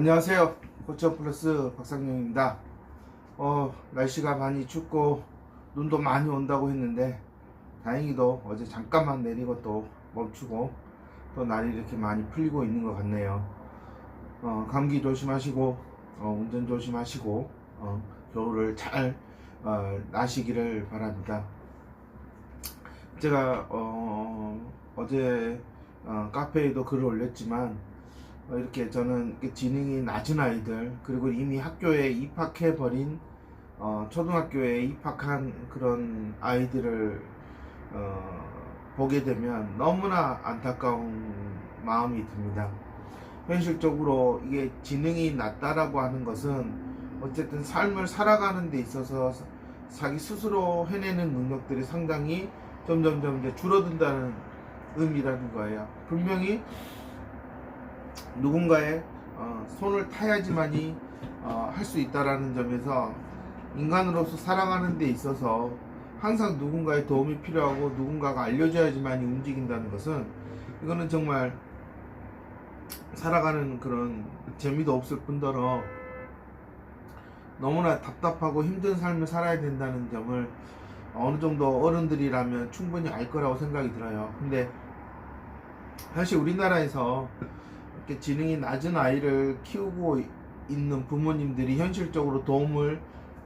안녕하세요. 고쳐 플러스 박상용입니다. 날씨가 많이 춥고 눈도 많이 온다고 했는데 다행히도 어제 잠깐만 내리고 또 멈추고 또 날이 이렇게 많이 풀리고 있는 것 같네요. 감기 조심하시고 운전 조심하시고 겨울을 잘 나시기를 바랍니다. 제가 어제 카페에도 글을 올렸지만 이렇게 저는 지능이 낮은 아이들, 그리고 이미 학교에 입학해버린 초등학교에 입학한 그런 아이들을 보게 되면 너무나 안타까운 마음이 듭니다. 현실적으로 이게 지능이 낮다라고 하는 것은 어쨌든 삶을 살아가는 데 있어서 자기 스스로 해내는 능력들이 상당히 점점 이제 줄어든다는 의미라는 거예요. 분명히 누군가의 손을 타야지만이 할 수 있다라는 점에서 인간으로서 살아가는 데 있어서 항상 누군가의 도움이 필요하고 누군가가 알려줘야지만이 움직인다는 것은, 이거는 정말 살아가는 그런 재미도 없을 뿐더러 너무나 답답하고 힘든 삶을 살아야 된다는 점을 어느 정도 어른들이라면 충분히 알 거라고 생각이 들어요. 근데 사실 우리나라에서 이렇게 지능이 낮은 아이를 키우고 있는 부모님들이 현실적으로 도움을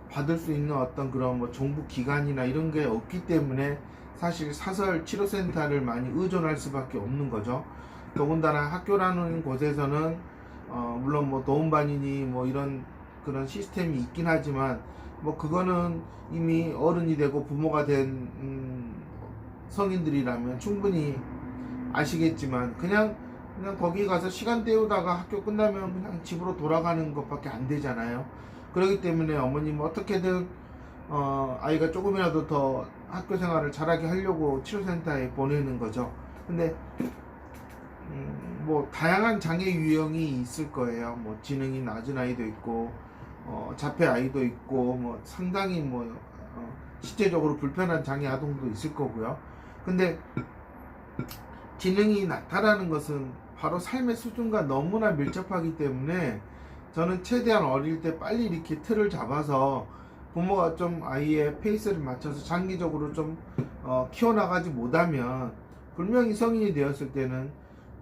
받을 수 있는 어떤 그런 뭐 정부 기관이나 이런 게 없기 때문에 사실 사설 치료센터를 많이 의존할 수밖에 없는 거죠. 더군다나 학교라는 곳에서는 물론 뭐 도움반이니 뭐 이런 그런 시스템이 있긴 하지만 뭐 그거는 이미 어른이 되고 부모가 된 성인들이라면 충분히 아시겠지만 그냥 거기 가서 시간 때우다가 학교 끝나면 그냥 집으로 돌아가는 것밖에 안 되잖아요. 그렇기 때문에 어머님 어떻게든 아이가 조금이라도 더 학교 생활을 잘하게 하려고 치료센터에 보내는 거죠. 근데 뭐 다양한 장애 유형이 있을 거예요. 뭐 지능이 낮은 아이도 있고 자폐 아이도 있고 뭐 상당히 뭐 신체적으로 불편한 장애 아동도 있을 거고요. 근데 지능이 낮다라는 것은 바로 삶의 수준과 너무나 밀접하기 때문에 저는 최대한 어릴 때 빨리 이렇게 틀을 잡아서 부모가 좀 아이의 페이스를 맞춰서 장기적으로 좀 키워나가지 못하면 분명히 성인이 되었을 때는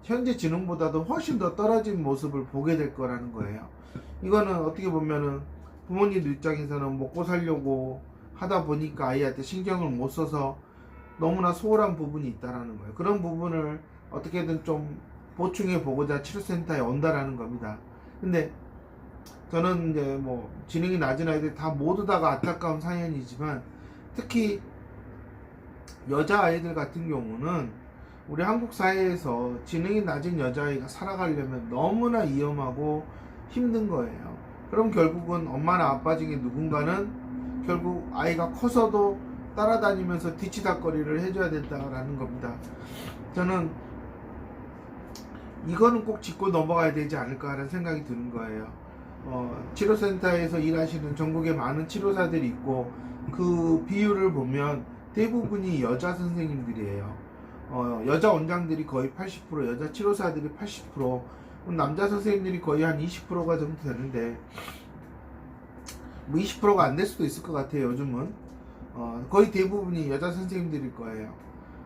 현재 지능보다도 훨씬 더 떨어진 모습을 보게 될 거라는 거예요. 이거는 어떻게 보면은 부모님들 입장에서는 먹고 살려고 하다 보니까 아이한테 신경을 못 써서 너무나 소홀한 부분이 있다라는 거예요. 그런 부분을 어떻게든 좀 보충해 보고자 치료센터에 온다라는 겁니다. 근데 저는 이제 뭐 지능이 낮은 아이들 다 모두 다가 안타까운 사연이지만 특히 여자 아이들 같은 경우는 우리 한국 사회에서 지능이 낮은 여자아이가 살아가려면 너무나 위험하고 힘든 거예요. 그럼 결국은 엄마나 아빠 중에 누군가는 결국 아이가 커서도 따라다니면서 뒤치다거리를 해줘야 된다라는 겁니다. 저는 이거는 꼭 짚고 넘어가야 되지 않을까 하는 생각이 드는 거예요. 치료센터에서 일하시는 전국에 많은 치료사들이 있고 그 비율을 보면 대부분이 여자 선생님들이에요. 여자 원장들이 거의 80%, 여자 치료사들이 80%, 남자 선생님들이 거의 한 20%가 정도 되는데 뭐 20%가 안 될 수도 있을 것 같아요. 요즘은 거의 대부분이 여자 선생님들일 거예요.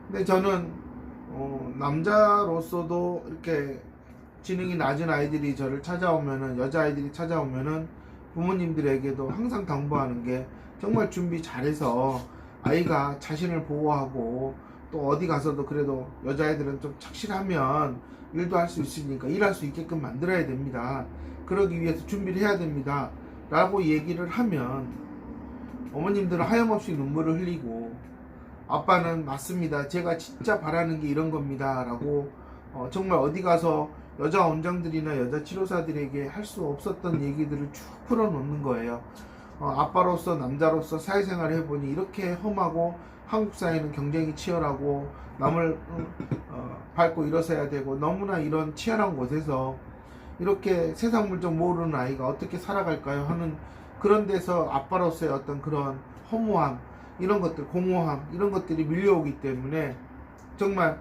근데 저는 남자로서도 이렇게 지능이 낮은 아이들이 저를 찾아오면은, 여자아이들이 찾아오면은 부모님들에게도 항상 당부하는 게 정말 준비 잘해서 아이가 자신을 보호하고 또 어디 가서도 그래도 여자아이들은 좀 착실하면 일도 할 수 있으니까 일할 수 있게끔 만들어야 됩니다. 그러기 위해서 준비를 해야 됩니다 라고 얘기를 하면 어머님들은 하염없이 눈물을 흘리고 아빠는 맞습니다, 제가 진짜 바라는 게 이런 겁니다 라고 정말 어디 가서 여자 원장들이나 여자 치료사들에게 할 수 없었던 얘기들을 쭉 풀어놓는 거예요. 아빠로서 남자로서 사회생활을 해보니 이렇게 험하고 한국 사회는 경쟁이 치열하고 남을 밟고 일어서야 되고 너무나 이런 치열한 곳에서 이렇게 세상 물정 모르는 아이가 어떻게 살아갈까요 하는 그런 데서 아빠로서의 어떤 그런 허무함, 이런 것들, 공허함, 이런 것들이 밀려오기 때문에 정말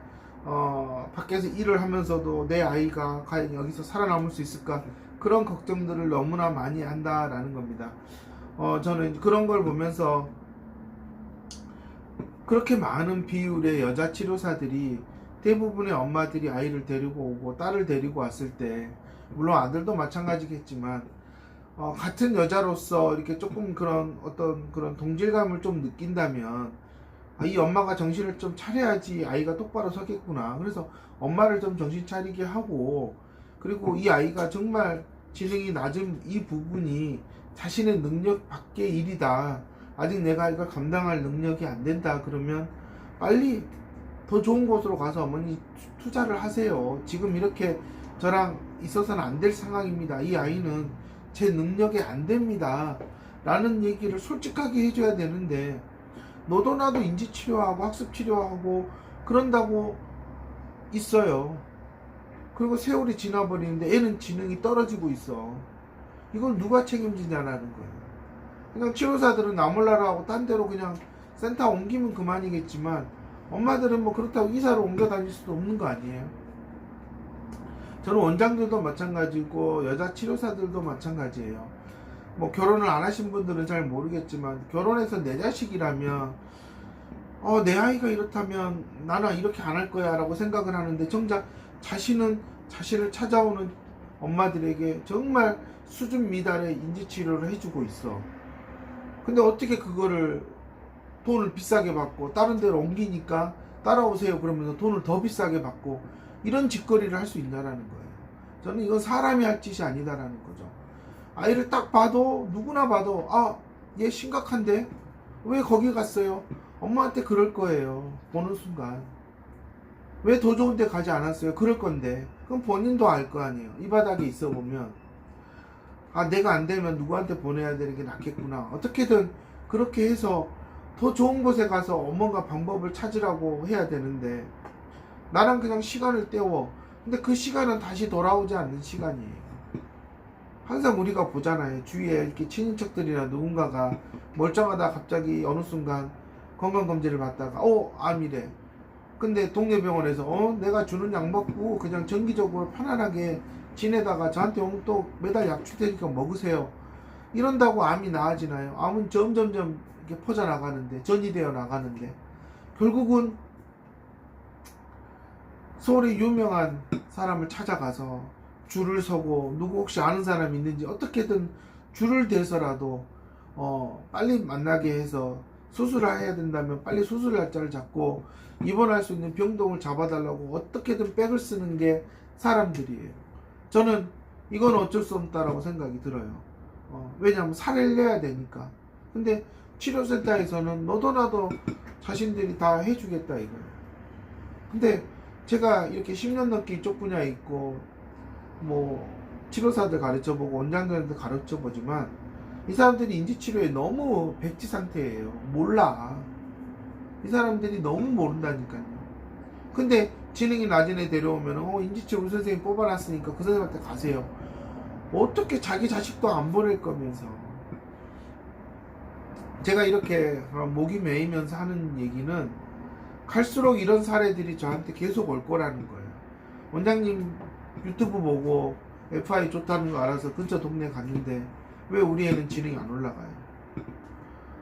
밖에서 일을 하면서도 내 아이가 과연 여기서 살아남을 수 있을까, 그런 걱정들을 너무나 많이 한다라는 겁니다. 저는 그런 걸 보면서 그렇게 많은 비율의 여자 치료사들이 대부분의 엄마들이 아이를 데리고 오고 딸을 데리고 왔을 때, 물론 아들도 마찬가지겠지만 같은 여자로서 이렇게 조금 그런 어떤 그런 동질감을 좀 느낀다면, 이 엄마가 정신을 좀 차려야지 아이가 똑바로 서겠구나. 그래서 엄마를 좀 정신 차리게 하고, 그리고 이 아이가 정말 지능이 낮은 이 부분이 자신의 능력 밖의 일이다, 아직 내가 이걸 감당할 능력이 안 된다, 그러면 빨리 더 좋은 곳으로 가서 어머니 투자를 하세요. 지금 이렇게 저랑 있어서는 안 될 상황입니다. 이 아이는 제 능력이 안 됩니다 라는 얘기를 솔직하게 해줘야 되는데, 너도 나도 인지치료하고 학습치료하고 그런다고 있어요. 그리고 세월이 지나버리는데 애는 지능이 떨어지고 있어. 이걸 누가 책임지냐라는 거예요. 그냥 치료사들은 나 몰라라 하고 딴 데로 그냥 센터 옮기면 그만이겠지만, 엄마들은 뭐 그렇다고 이사를 옮겨 다닐 수도 없는 거 아니에요. 저는 원장들도 마찬가지고 여자 치료사들도 마찬가지예요. 뭐 결혼을 안 하신 분들은 잘 모르겠지만, 결혼해서 내 자식이라면 내 아이가 이렇다면 나는 이렇게 안 할 거야 라고 생각을 하는데, 정작 자신은 자신을 찾아오는 엄마들에게 정말 수준 미달의 인지치료를 해주고 있어. 근데 어떻게 그거를 돈을 비싸게 받고 다른 데로 옮기니까 따라오세요 그러면서 돈을 더 비싸게 받고 이런 짓거리를 할 수 있냐라는 거예요. 저는 이건 사람이 할 짓이 아니다라는 거죠. 아이를 딱 봐도, 누구나 봐도 얘 심각한데 왜 거기 갔어요? 엄마한테 그럴 거예요. 보는 순간. 왜 더 좋은 데 가지 않았어요? 그럴 건데. 그럼 본인도 알 거 아니에요. 이 바닥에 있어 보면 내가 안 되면 누구한테 보내야 되는 게 낫겠구나. 어떻게든 그렇게 해서 더 좋은 곳에 가서 뭔가 방법을 찾으라고 해야 되는데, 나랑 그냥 시간을 때워. 근데 그 시간은 다시 돌아오지 않는 시간이에요. 항상 우리가 보잖아요. 주위에 이렇게 친인척들이나 누군가가 멀쩡하다 갑자기 어느 순간 건강검진을 받다가 암이래. 근데 동네 병원에서 내가 주는 약 먹고 그냥 정기적으로 편안하게 지내다가 저한테 또 매달 약 줄 테니까 먹으세요. 이런다고 암이 나아지나요? 암은 점점점 이렇게 퍼져나가는데, 전이되어 나가는데, 결국은 서울의 유명한 사람을 찾아가서 줄을 서고, 누구 혹시 아는 사람 있는지 어떻게든 줄을 대서라도 빨리 만나게 해서 수술을 해야 된다면 빨리 수술 날짜를 잡고 입원할 수 있는 병동을 잡아달라고 어떻게든 백을 쓰는 게 사람들이에요. 저는 이건 어쩔 수 없다라고 생각이 들어요. 왜냐하면 살을 내야 되니까. 근데 치료센터에서는 너도 나도 자신들이 다 해주겠다 이거예요. 근데 제가 이렇게 10년 넘게 이쪽 분야에 있고 뭐 치료사들 가르쳐보고 원장들한테 가르쳐보지만, 이 사람들이 인지치료에 너무 백지 상태예요. 몰라. 이 사람들이 너무 모른다니까요. 근데 지능이 낮은 애 데려오면 인지치료 선생님 뽑아놨으니까 그 선생님한테 가세요. 어떻게 자기 자식도 안 보낼 거면서. 제가 이렇게 목이 메이면서 하는 얘기는, 갈수록 이런 사례들이 저한테 계속 올 거라는 거예요. 원장님 유튜브 보고 FI 좋다는 거 알아서 근처 동네 갔는데 왜 우리 애는 지능이 안 올라가요?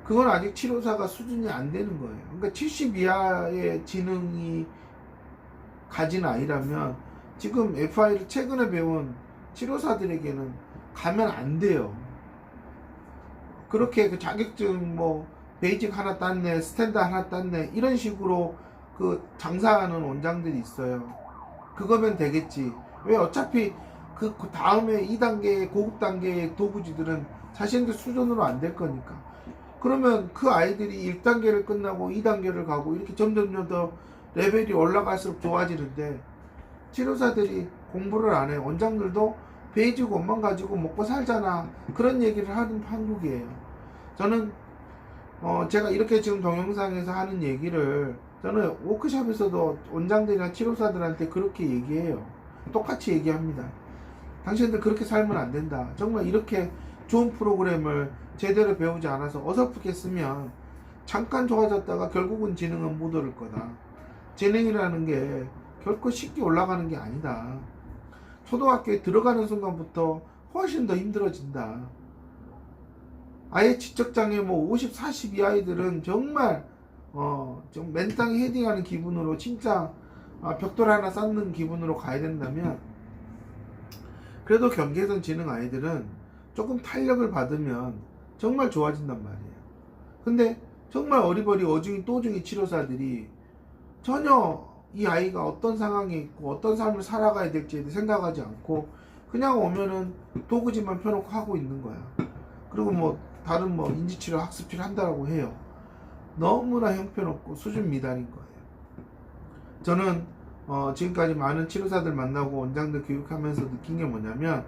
그건 아직 치료사가 수준이 안 되는 거예요. 그러니까 70 이하의 지능이 가진 아이라면 지금 FI를 최근에 배운 치료사들에게는 가면 안 돼요. 그렇게 그 자격증 베이직 하나 땄네, 스탠드 하나 땄네, 이런 식으로 그 장사하는 원장들이 있어요. 그거면 되겠지. 왜? 어차피 그 다음에 2단계 고급 단계의 도구지들은 자신들 수준으로 안 될 거니까. 그러면 그 아이들이 1단계를 끝나고 2단계를 가고 이렇게 점점 더 레벨이 올라갈수록 좋아지는데, 치료사들이 공부를 안 해. 원장들도 베이직 옷만 가지고 먹고 살잖아, 그런 얘기를 하는 한국이에요. 저는 제가 이렇게 지금 동영상에서 하는 얘기를 저는 워크숍에서도 원장들이나 치료사들한테 그렇게 얘기해요. 똑같이 얘기합니다. 당신들 그렇게 살면 안 된다. 정말 이렇게 좋은 프로그램을 제대로 배우지 않아서 어설프게 쓰면 잠깐 좋아졌다가 결국은 지능은 못 오를 거다. 지능이라는 게 결코 쉽게 올라가는 게 아니다. 초등학교에 들어가는 순간부터 훨씬 더 힘들어진다. 아예 지적장애 뭐 50, 40 이 아이들은 정말 좀 맨땅에 헤딩하는 기분으로 진짜 벽돌 하나 쌓는 기분으로 가야 된다면, 그래도 경계선 지능 아이들은 조금 탄력을 받으면 정말 좋아진단 말이에요. 근데 정말 어리버리 어중이 또중이 치료사들이 전혀 이 아이가 어떤 상황에 있고 어떤 삶을 살아가야 될지 생각하지 않고 그냥 오면은 도구지만 펴놓고 하고 있는 거야. 그리고 뭐 다른 뭐 인지치료 학습치료 한다라고 해요. 너무나 형편없고 수준 미달인 거예요. 저는 지금까지 많은 치료사들 만나고 원장들 교육하면서 느낀 게 뭐냐면,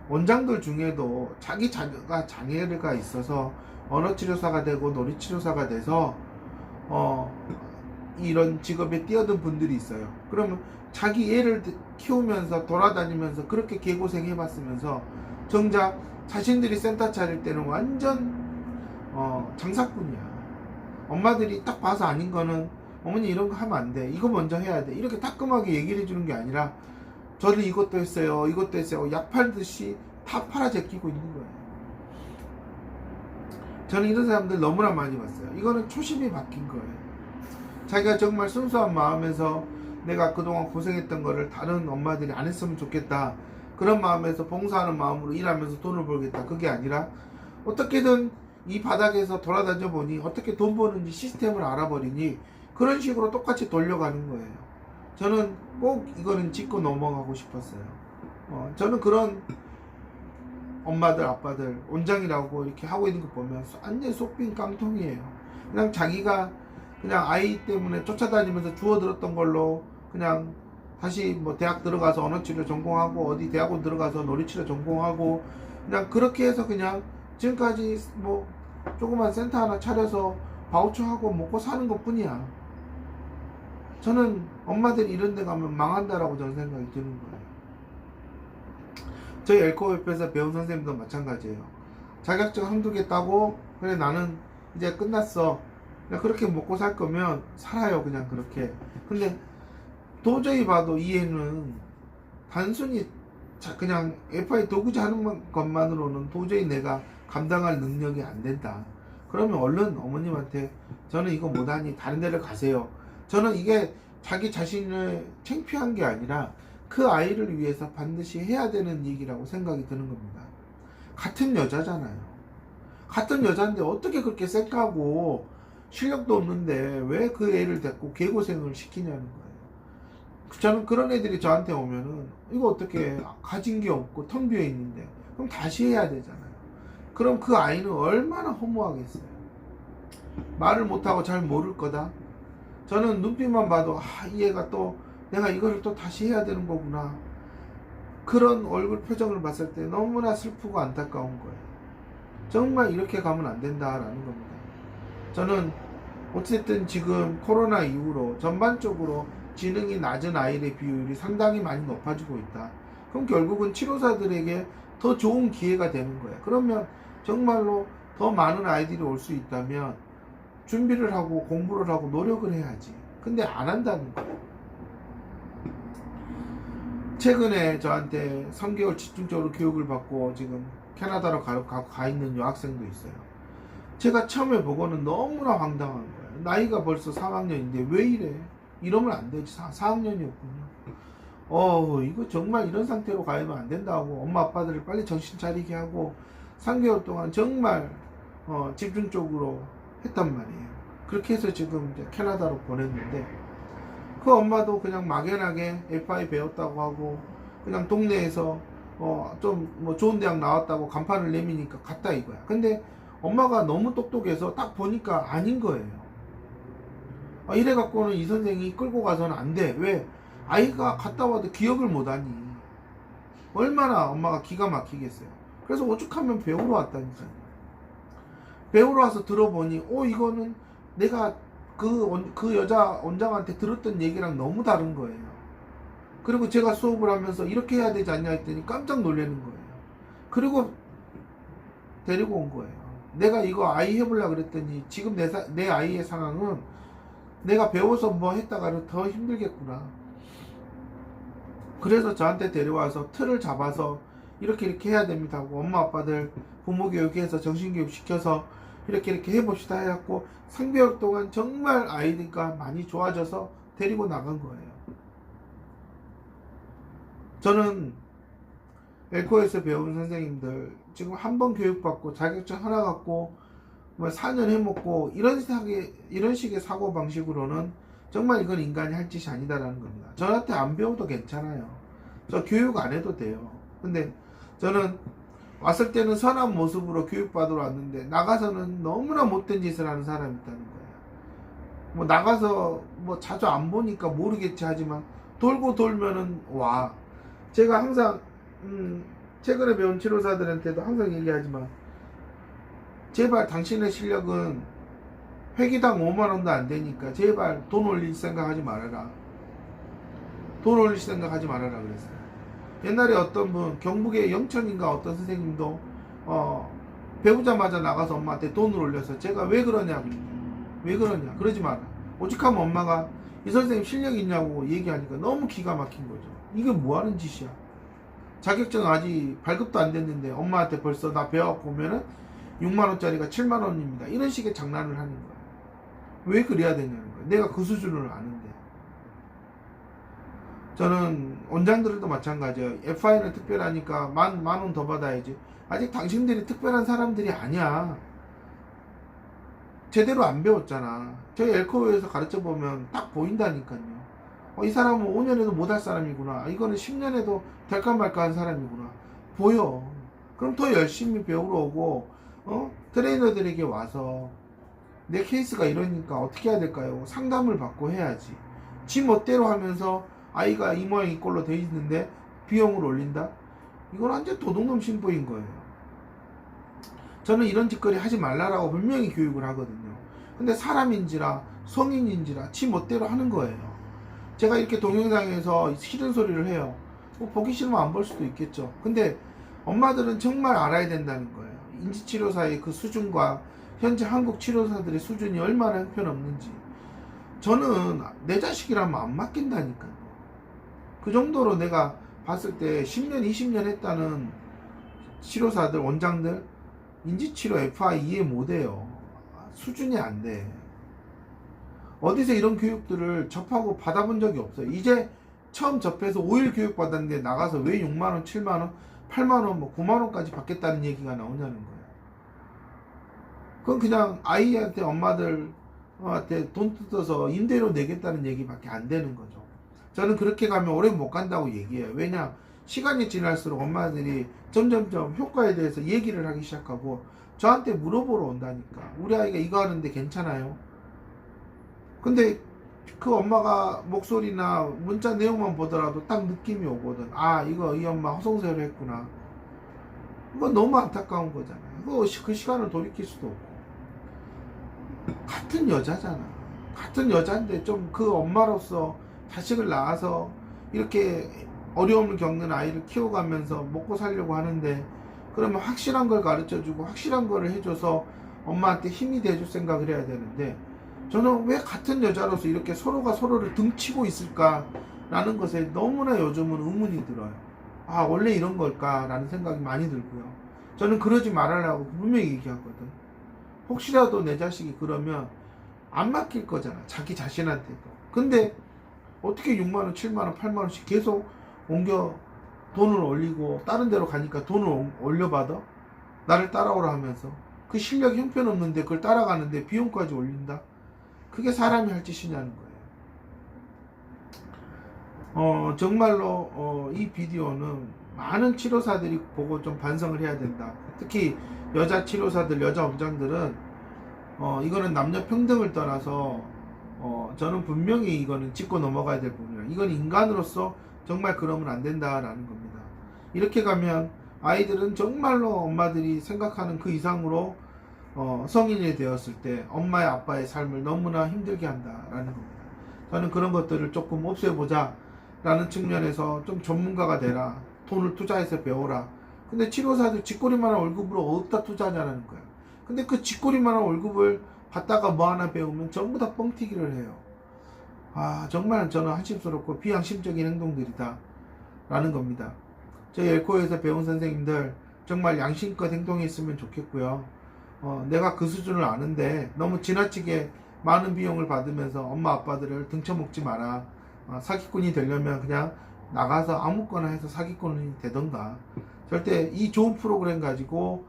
원장들 중에도 자기 자녀가 장애가 있어서 언어치료사가 되고 놀이치료사가 돼서 이런 직업에 뛰어든 분들이 있어요. 그러면 자기 애를 키우면서 돌아다니면서 그렇게 개고생 해봤으면서 정작 자신들이 센터 차릴 때는 완전 장사꾼이야. 엄마들이 딱 봐서 아닌 거는 어머니 이런 거 하면 안 돼, 이거 먼저 해야 돼, 이렇게 따끔하게 얘기를 해주는 게 아니라 저는 이것도 했어요, 이것도 했어요, 약 팔듯이 다 팔아 제끼고 있는 거예요. 저는 이런 사람들 너무나 많이 봤어요. 이거는 초심이 바뀐 거예요. 자기가 정말 순수한 마음에서 내가 그동안 고생했던 거를 다른 엄마들이 안 했으면 좋겠다, 그런 마음에서 봉사하는 마음으로 일하면서 돈을 벌겠다, 그게 아니라 어떻게든 이 바닥에서 돌아다녀 보니 어떻게 돈 버는지 시스템을 알아버리니 그런 식으로 똑같이 돌려가는 거예요. 저는 꼭 이거는 짚고 넘어가고 싶었어요. 저는 그런 엄마들 아빠들 원장이라고 이렇게 하고 있는 거 보면 완전 속빈 깡통이에요. 그냥 자기가 그냥 아이 때문에 쫓아다니면서 주워들었던 걸로 그냥 다시 뭐 대학 들어가서 언어치료 전공하고 어디 대학원 들어가서 놀이치료 전공하고 그냥 그렇게 해서 그냥 지금까지 뭐 조그만 센터 하나 차려서 바우처하고 먹고 사는 것 뿐이야. 저는 엄마들이 이런 데 가면 망한다라고 저는 생각이 드는 거예요. 저희 엘코협회에서 배운 선생님도 마찬가지예요. 자격증 한두 개 따고 그래 나는 이제 끝났어, 그냥 그렇게 먹고 살 거면 살아요, 그냥 그렇게. 근데 도저히 봐도 이해는 단순히 그냥 FI 도구지 하는 것만으로는 도저히 내가 감당할 능력이 안 된다. 그러면 얼른 어머님한테 저는 이거 못하니 다른 데를 가세요. 저는 이게 자기 자신을 창피한 게 아니라 그 아이를 위해서 반드시 해야 되는 얘기라고 생각이 드는 겁니다. 같은 여자잖아요. 같은 여자인데 어떻게 그렇게 쌩까고 실력도 없는데 왜 그 애를 데리고 개고생을 시키냐는 거예요. 저는 그런 애들이 저한테 오면은 이거 어떻게 가진 게 없고 텅 비어 있는데 그럼 다시 해야 되잖아요. 그럼 그 아이는 얼마나 허무하겠어요. 말을 못하고 잘 모를 거다. 저는 눈빛만 봐도 이 애가 또 내가 이거를 또 다시 해야 되는 거구나, 그런 얼굴 표정을 봤을 때 너무나 슬프고 안타까운 거예요. 정말 이렇게 가면 안 된다라는 겁니다. 저는 어쨌든 지금 코로나 이후로 전반적으로 지능이 낮은 아이의 비율이 상당히 많이 높아지고 있다. 그럼 결국은 치료사들에게 더 좋은 기회가 되는 거예요. 그러면 정말로 더 많은 아이들이 올 수 있다면 준비를 하고 공부를 하고 노력을 해야지. 근데 안 한다는 거예요. 최근에 저한테 3개월 집중적으로 교육을 받고 지금 캐나다로 가 있는 여학생도 있어요. 제가 처음에 보고는 너무나 황당한 거예요. 나이가 벌써 3학년인데 왜 이래? 이러면 안 되지. 4학년이었군요. 이거 정말 이런 상태로 가면 안 된다고 엄마 아빠들을 빨리 정신 차리게 하고 3개월 동안 정말 집중적으로 했단 말이에요. 그렇게 해서 지금 이제 캐나다로 보냈는데, 그 엄마도 그냥 막연하게 FI 배웠다고 하고 그냥 동네에서 좀 뭐 좋은 대학 나왔다고 간판을 내미니까 갔다 이거야. 근데 엄마가 너무 똑똑해서 딱 보니까 아닌 거예요. 이래 갖고는 이 선생이 끌고 가서는 안 돼. 왜? 아이가 갔다 와도 기억을 못하니 얼마나 엄마가 기가 막히겠어요. 그래서 오죽하면 배우러 왔다니까요. 배우러 와서 들어보니 이거는 내가 그 여자 원장한테 들었던 얘기랑 너무 다른 거예요. 그리고 제가 수업을 하면서 이렇게 해야 되지 않냐 했더니 깜짝 놀라는 거예요. 그리고 데리고 온 거예요. 내가 이거 아이 해보려고 그랬더니 지금 내 아이의 상황은 내가 배워서 뭐 했다가는 더 힘들겠구나. 그래서 저한테 데려와서 틀을 잡아서 이렇게 해야 됩니다 하고 엄마 아빠들 부모 교육해서 정신교육 시켜서 이렇게 해봅시다 해갖고 3개월 동안 정말 아이가 많이 좋아져서 데리고 나간 거예요. 저는 엘코에서 배운 선생님들 지금 한 번 교육받고 자격증 하나 갖고 뭐 4년 해먹고 이런 식의 사고 방식으로는 정말 이건 인간이 할 짓이 아니다라는 겁니다. 저한테 안 배워도 괜찮아요. 저 교육 안 해도 돼요. 근데 저는 왔을 때는 선한 모습으로 교육받으러 왔는데 나가서는 너무나 못된 짓을 하는 사람이 있다는 거예요. 뭐 나가서 뭐 자주 안 보니까 모르겠지 하지만 돌고 돌면은 와. 제가 항상 최근에 배운 치료사들한테도 항상 얘기하지만 제발 당신의 실력은 회기당 5만원도 안 되니까 제발 돈 올릴 생각 하지 말아라. 돈 올릴 생각 하지 말아라 그랬어요. 옛날에 어떤 분 경북의 영천인가 어떤 선생님도 배우자마자 나가서 엄마한테 돈을 올려서 제가 왜 그러냐 그러지 마라. 오직하면 엄마가 이 선생님 실력 있냐고 얘기하니까 너무 기가 막힌 거죠. 이게 뭐 하는 짓이야. 자격증 아직 발급도 안 됐는데 엄마한테 벌써 나 배워갖고 오면은 6만원짜리가 7만원입니다 이런 식의 장난을 하는 거야. 왜 그래야 되냐는 거야. 내가 그 수준을 아는데. 저는 원장들도 마찬가지예요. FI는 특별하니까 만 원 더 받아야지. 아직 당신들이 특별한 사람들이 아니야. 제대로 안 배웠잖아. 저희 엘코에서 가르쳐 보면 딱 보인다니까요. 이 사람은 5년에도 못할 사람이구나. 이거는 10년에도 될까 말까 한 사람이구나. 보여. 그럼 더 열심히 배우러 오고 트레이너들에게 와서 내 케이스가 이러니까 어떻게 해야 될까요? 상담을 받고 해야지. 지 멋대로 하면서 아이가 이 모양 이 꼴로 돼 있는데 비용을 올린다? 이건 완전 도둑놈 신부인 거예요. 저는 이런 짓거리 하지 말라라고 분명히 교육을 하거든요. 근데 사람인지라 성인인지라 지 멋대로 하는 거예요. 제가 이렇게 동영상에서 싫은 소리를 해요. 뭐 보기 싫으면 안 볼 수도 있겠죠. 근데 엄마들은 정말 알아야 된다는 거예요. 인지치료사의 그 수준과 현재 한국 치료사들의 수준이 얼마나 형편없는지. 저는 내 자식이라면 안 맡긴다니까요. 그 정도로 내가 봤을 때 10년, 20년 했다는 치료사들, 원장들 인지치료 FI 이해 못해요. 수준이 안 돼. 어디서 이런 교육들을 접하고 받아본 적이 없어요. 이제 처음 접해서 5일 교육 받았는데 나가서 왜 6만원, 7만원, 8만원, 뭐 9만원까지 받겠다는 얘기가 나오냐는 거예요. 그건 그냥 아이한테 엄마들한테 돈 뜯어서 임대료 내겠다는 얘기밖에 안 되는 거죠. 저는 그렇게 가면 오래 못 간다고 얘기해요. 왜냐? 시간이 지날수록 엄마들이 점점점 효과에 대해서 얘기를 하기 시작하고 저한테 물어보러 온다니까. 우리 아이가 이거 하는데 괜찮아요? 근데 그 엄마가 목소리나 문자 내용만 보더라도 딱 느낌이 오거든. 아, 이거 이 엄마 허송세를 했구나. 이거 너무 안타까운 거잖아요. 그 시간을 돌이킬 수도 없고. 같은 여자잖아. 같은 여자인데 좀 그 엄마로서 자식을 낳아서 이렇게 어려움을 겪는 아이를 키워가면서 먹고 살려고 하는데 그러면 확실한 걸 가르쳐주고 확실한 거를 해줘서 엄마한테 힘이 돼줄 생각을 해야 되는데 저는 왜 같은 여자로서 이렇게 서로가 서로를 등치고 있을까라는 것에 너무나 요즘은 의문이 들어요. 아, 원래 이런 걸까라는 생각이 많이 들고요. 저는 그러지 말아라고 분명히 얘기하거든. 혹시라도 내 자식이 그러면 안 맡길 거잖아. 자기 자신한테도. 근데 어떻게 6만원, 7만원, 8만원씩 계속 옮겨 돈을 올리고 다른 데로 가니까 돈을 올려받아? 나를 따라오라 하면서. 그 실력이 형편없는데 그걸 따라가는데 비용까지 올린다? 그게 사람이 할 짓이냐는 거예요. 정말로 이 비디오는 많은 치료사들이 보고 좀 반성을 해야 된다. 특히 여자 치료사들, 여자 원장들은 이거는 남녀 평등을 떠나서 저는 분명히 이거는 짚고 넘어가야 될 부분이에요. 이건 인간으로서 정말 그러면 안 된다라는 겁니다. 이렇게 가면 아이들은 정말로 엄마들이 생각하는 그 이상으로 성인이 되었을 때 엄마의 아빠의 삶을 너무나 힘들게 한다라는 겁니다. 저는 그런 것들을 조금 없애보자 라는 측면에서 좀 전문가가 되라. 돈을 투자해서 배워라. 근데 치료사들 쥐꼬리만한 월급으로 어디다 투자하냐는 거야. 근데 그 쥐꼬리만한 월급을 받다가 뭐 하나 배우면 전부 다 뻥튀기를 해요. 아, 정말 저는 한심스럽고 비양심적인 행동들이다 라는 겁니다. 저희 엘코에서 배운 선생님들 정말 양심껏 행동했으면 좋겠고요. 내가 그 수준을 아는데 너무 지나치게 많은 비용을 받으면서 엄마 아빠들을 등쳐먹지 마라. 사기꾼이 되려면 그냥 나가서 아무거나 해서 사기꾼이 되던가. 절대 이 좋은 프로그램 가지고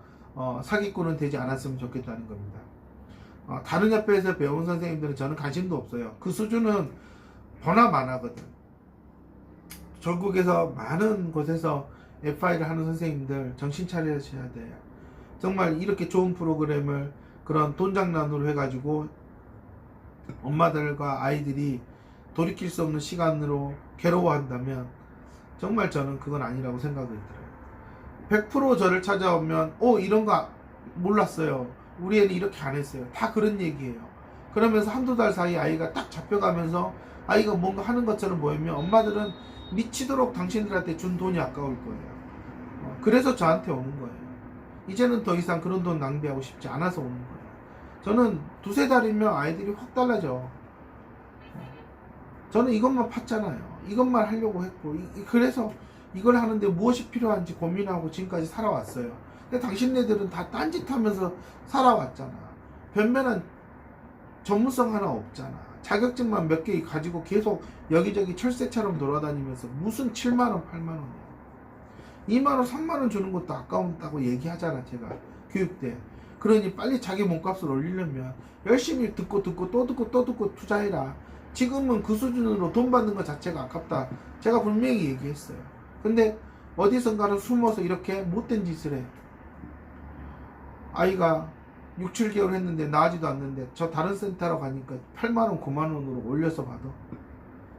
사기꾼은 되지 않았으면 좋겠다는 겁니다. 다른 협회에서 배운 선생님들은 저는 관심도 없어요. 그 수준은 보나마나거든. 전국에서 많은 곳에서 FI를 하는 선생님들 정신 차리셔야 돼요. 정말 이렇게 좋은 프로그램을 그런 돈 장난으로 해가지고 엄마들과 아이들이 돌이킬 수 없는 시간으로 괴로워한다면 정말 저는 그건 아니라고 생각이 들어요. 100% 저를 찾아오면 이런 거 몰랐어요. 우리 애는 이렇게 안 했어요. 다 그런 얘기예요. 그러면서 한두 달 사이 아이가 딱 잡혀가면서 아이가 뭔가 하는 것처럼 보이면 엄마들은 미치도록 당신들한테 준 돈이 아까울 거예요. 그래서 저한테 오는 거예요. 이제는 더 이상 그런 돈 낭비하고 싶지 않아서 오는 거예요. 저는 두세 달이면 아이들이 확 달라져. 저는 이것만 팠잖아요. 이것만 하려고 했고, 그래서 이걸 하는데 무엇이 필요한지 고민하고 지금까지 살아왔어요. 근데 당신네들은 다 딴짓하면서 살아왔잖아. 변변한 전문성 하나 없잖아. 자격증만 몇 개 가지고 계속 여기저기 철새처럼 돌아다니면서 무슨 7만원 8만원이야. 2만원 3만원 주는 것도 아까운다고 얘기하잖아. 제가 교육 때. 그러니 빨리 자기 몸값을 올리려면 열심히 듣고 또 듣고 투자해라. 지금은 그 수준으로 돈 받는 것 자체가 아깝다. 제가 분명히 얘기했어요. 근데 어디선가는 숨어서 이렇게 못된 짓을 해. 아이가 6, 7개월 했는데 나아지도 않는데 저 다른 센터로 가니까 8만원 9만원으로 올려서 받아.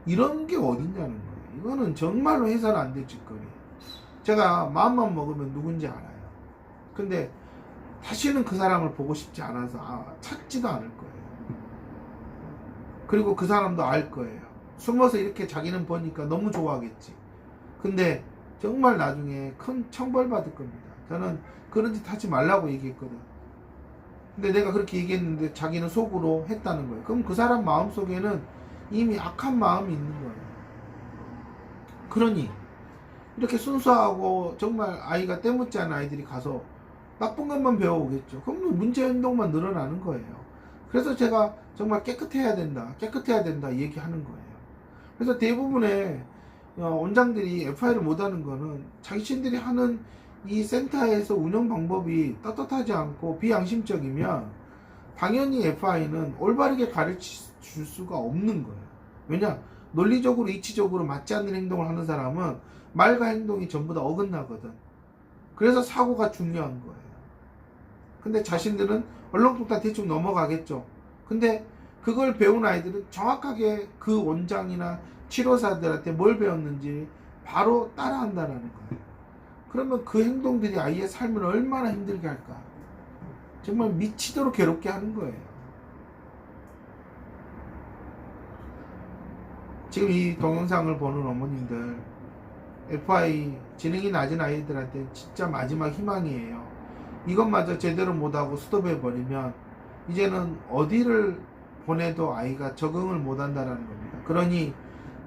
이런 게 어딨냐는 거예요. 이거는 정말로 해서는 안 될 짓거리예요. 제가 마음만 먹으면 누군지 알아요. 근데 다시는 그 사람을 보고 싶지 않아서 찾지도 않을 거예요. 그리고 그 사람도 알 거예요. 숨어서 이렇게 자기는 보니까 너무 좋아하겠지. 근데 정말 나중에 큰 청벌 받을 겁니다. 저는 그런 짓 하지 말라고 얘기했거든. 근데 내가 그렇게 얘기했는데 자기는 속으로 했다는 거예요. 그럼 그 사람 마음속에는 이미 악한 마음이 있는 거예요. 그러니 이렇게 순수하고 정말 아이가 때묻지 않은 아이들이 가서 나쁜 것만 배워오겠죠. 그럼 문제 행동만 늘어나는 거예요. 그래서 제가 정말 깨끗해야 된다 얘기하는 거예요. 그래서 대부분의 원장들이 FI를 못하는 거는 자신들이 하는 이 센터에서 운영 방법이 떳떳하지 않고 비양심적이면 당연히 FI는 올바르게 가르칠 수가 없는 거예요. 왜냐? 논리적으로 이치적으로 맞지 않는 행동을 하는 사람은 말과 행동이 전부 다 어긋나거든. 그래서 사고가 중요한 거예요. 근데 자신들은 얼렁뚱땅 대충 넘어가겠죠. 근데 그걸 배운 아이들은 정확하게 그 원장이나 치료사들한테 뭘 배웠는지 바로 따라한다는 거예요. 그러면 그 행동들이 아이의 삶을 얼마나 힘들게 할까. 정말 미치도록 괴롭게 하는 거예요. 지금 이 동영상을 보는 어머님들, FI 지능이 낮은 아이들한테 진짜 마지막 희망이에요. 이것마저 제대로 못하고 스톱해버리면 이제는 어디를 보내도 아이가 적응을 못한다는 겁니다. 그러니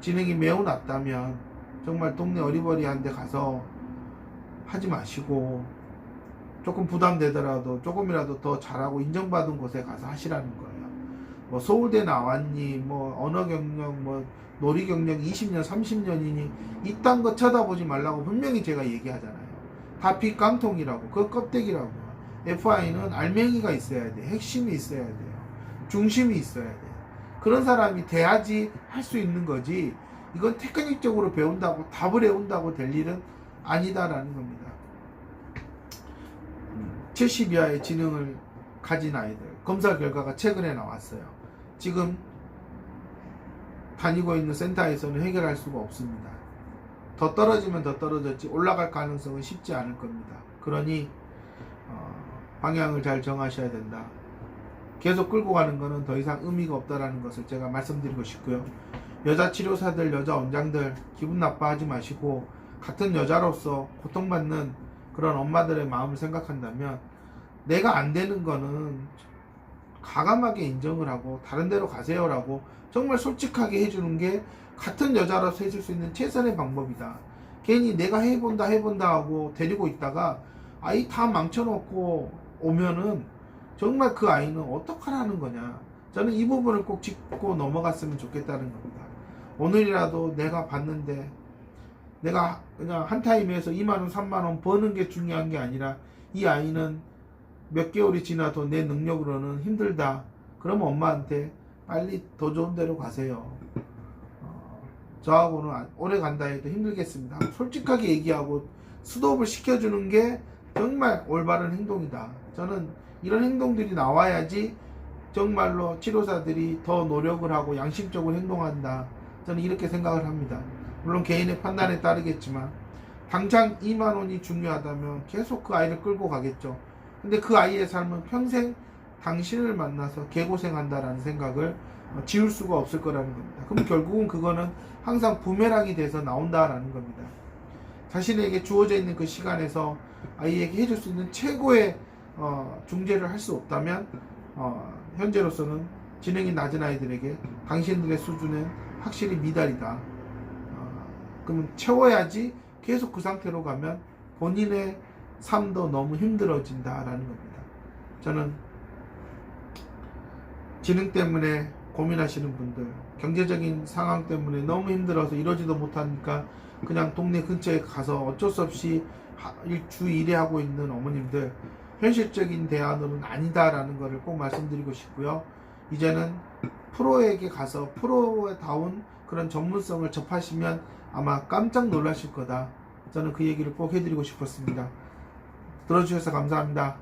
지능이 매우 낮다면 정말 동네 어리버리한 데 가서 하지 마시고, 조금 부담되더라도 조금이라도 더 잘하고 인정받은 곳에 가서 하시라는 거예요. 뭐 서울대 나왔니, 뭐 언어 경력, 뭐 놀이 경력 20년 30년이니 이딴 거 쳐다보지 말라고 분명히 제가 얘기하잖아요. 다 빗깡통이라고, 그거 껍데기라고. FI는 알맹이가 있어야 돼. 핵심이 있어야 돼요. 중심이 있어야 돼. 그런 사람이 돼야지 할 수 있는 거지, 이건 테크닉적으로 배운다고 답을 외운다고 될 일은 아니다라는 겁니다. 70 이하의 지능을 가진 아이들 검사 결과가 최근에 나왔어요. 지금 다니고 있는 센터에서는 해결할 수가 없습니다. 더 떨어지면 더 떨어졌지 올라갈 가능성은 쉽지 않을 겁니다. 그러니 방향을 잘 정하셔야 된다. 계속 끌고 가는 것은 더 이상 의미가 없다라는 것을 제가 말씀드리고 싶고요. 여자 치료사들, 여자 원장들 기분 나빠하지 마시고, 같은 여자로서 고통받는 그런 엄마들의 마음을 생각한다면 내가 안 되는 거는 가감하게 인정을 하고 다른 데로 가세요라고 정말 솔직하게 해주는 게 같은 여자로서 해줄 수 있는 최선의 방법이다. 괜히 내가 해본다 하고 데리고 있다가 아이 다 망쳐놓고 오면은 정말 그 아이는 어떡하라는 거냐. 저는 이 부분을 꼭 짚고 넘어갔으면 좋겠다는 겁니다. 오늘이라도 내가 봤는데 내가 그냥 한 타임에서 2만원 3만원 버는 게 중요한 게 아니라 이 아이는 몇 개월이 지나도 내 능력으로는 힘들다. 그러면 엄마한테 빨리 더 좋은 데로 가세요. 저하고는 오래 간다 해도 힘들겠습니다. 솔직하게 얘기하고 스톱을 시켜주는 게 정말 올바른 행동이다. 저는 이런 행동들이 나와야지 정말로 치료사들이 더 노력을 하고 양심적으로 행동한다. 저는 이렇게 생각을 합니다. 물론 개인의 판단에 따르겠지만 당장 2만원이 중요하다면 계속 그 아이를 끌고 가겠죠. 근데 그 아이의 삶은 평생 당신을 만나서 개고생한다라는 생각을 지울 수가 없을 거라는 겁니다. 그럼 결국은 그거는 항상 부메랑이 돼서 나온다라는 겁니다. 자신에게 주어져 있는 그 시간에서 아이에게 해줄 수 있는 최고의 중재를 할 수 없다면 현재로서는 지능이 낮은 아이들에게 당신들의 수준은 확실히 미달이다. 그러면 채워야지. 계속 그 상태로 가면 본인의 삶도 너무 힘들어진다라는 겁니다. 저는 지능 때문에 고민하시는 분들, 경제적인 상황 때문에 너무 힘들어서 이러지도 못하니까 그냥 동네 근처에 가서 어쩔 수 없이 주 1회 하고 있는 어머님들, 현실적인 대안으로는 아니다라는 것을 꼭 말씀드리고 싶고요. 이제는 프로에게 가서 프로다운 그런 전문성을 접하시면 아마 깜짝 놀라실 거다. 저는 그 얘기를 꼭 해드리고 싶었습니다. 들어주셔서 감사합니다.